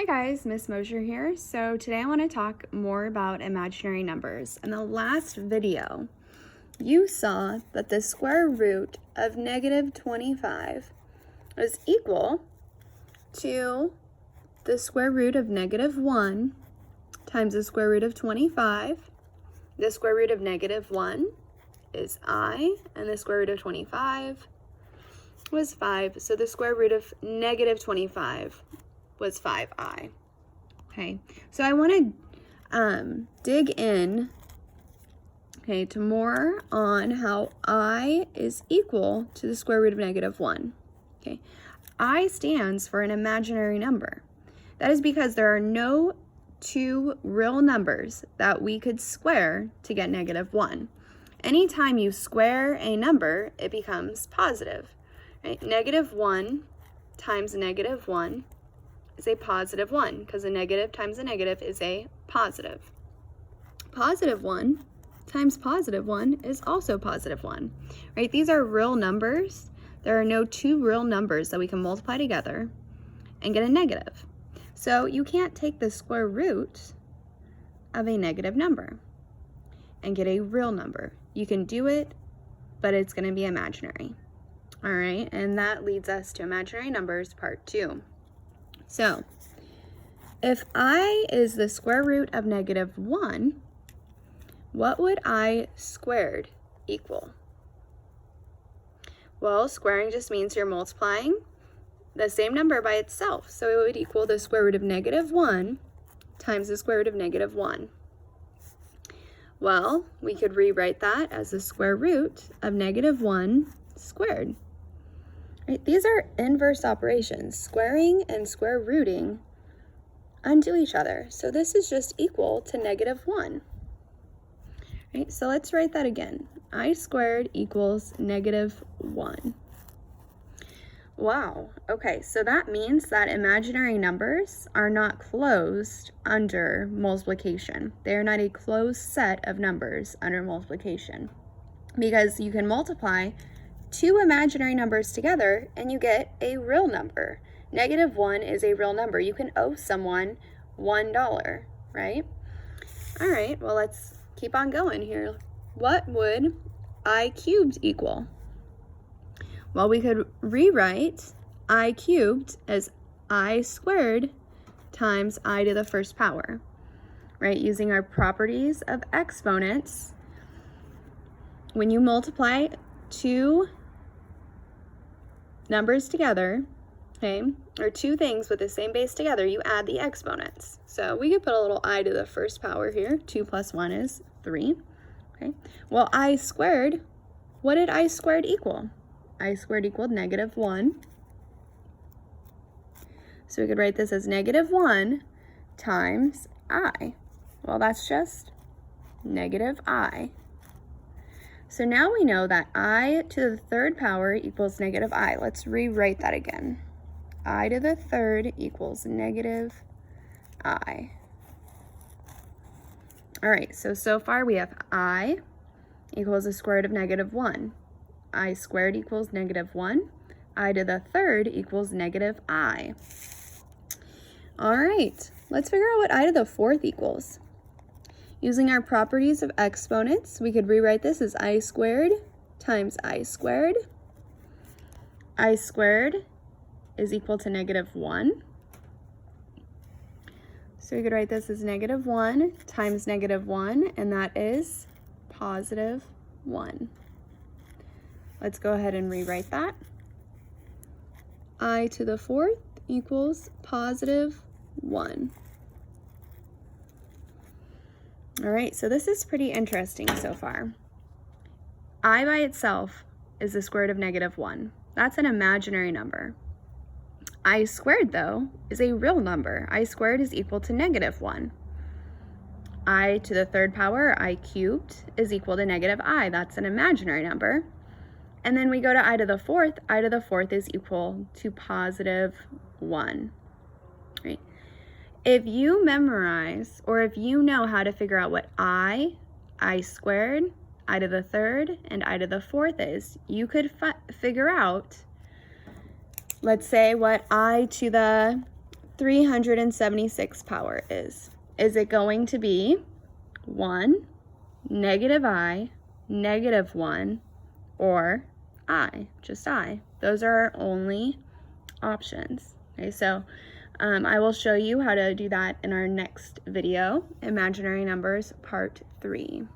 guys, Miss Mosher here. So today I want to talk more about imaginary numbers. In the last video, you saw that the square root of negative 25 is equal to the square root of negative 1 times the square root of 25. The square root of negative 1 is I, and the square root of 25 was 5. So the square root of negative 25 was 5i. Okay, so I want to dig in, okay, to more on how I is equal to the square root of negative 1. Okay, I stands for an imaginary number. That is because there are no two real numbers that we could square to get negative 1. Anytime you square a number, it becomes positive. Right? Negative 1 times negative 1 is a positive 1, because a negative times a negative is a positive. Positive 1 times positive 1 is also positive 1, right? These are real numbers. There are no two real numbers that we can multiply together and get a negative. So you can't take the square root of a negative number and get a real number. You can do it, but it's going to be imaginary. All right, and that leads us to imaginary numbers part 2. So, if I is the square root of negative 1, what would I squared equal? Well, squaring just means you're multiplying the same number by itself. So it would equal the square root of negative 1 times the square root of negative 1. Well, we could rewrite that as the square root of negative 1 squared. Right, these are inverse operations, squaring and square rooting undo each other. So this is just equal to negative 1. Right, so let's write that again. I squared equals negative 1. Wow, okay, so that means that imaginary numbers are not closed under multiplication. They are not a closed set of numbers under multiplication, because you can multiply two imaginary numbers together and you get a real number. Negative 1 is a real number. You can owe someone $1, right? All right, well, let's keep on going here. What would I cubed equal? Well, we could rewrite I cubed as I squared times I to the first power, right? Using our properties of exponents, when you multiply two numbers together, okay, or two things with the same base together, you add the exponents. So we could put a little I to the first power here. 2 plus 1 is 3. Okay, well, I squared, what did I squared equal? I squared equaled negative 1. So we could write this as negative 1 times I. Well, that's just negative I. So now we know that I to the third power equals negative I. Let's rewrite that again. I to the third equals negative I. All right, so far we have I equals the square root of negative 1. I squared equals negative 1. I to the third equals negative I. All right, let's figure out what I to the fourth equals. Using our properties of exponents, we could rewrite this as I squared times I squared. I squared is equal to negative 1. So we could write this as negative 1 times negative 1, and that is positive 1. Let's go ahead and rewrite that. I to the fourth equals positive 1. All right, so this is pretty interesting so far. I by itself is the square root of negative 1. That's an imaginary number. I squared, though, is a real number. I squared is equal to negative 1. I to the third power, I cubed, is equal to negative I. That's an imaginary number. And then we go to I to the fourth. I to the fourth is equal to positive 1. Right? If you memorize, or if you know how to figure out what I squared, I to the third, and I to the fourth is, you could figure out, let's say, what I to the 376 power is. Is it going to be 1, -I, -1, or I, just I? Those are our only options. Okay, so I will show you how to do that in our next video, Imaginary Numbers Part 3.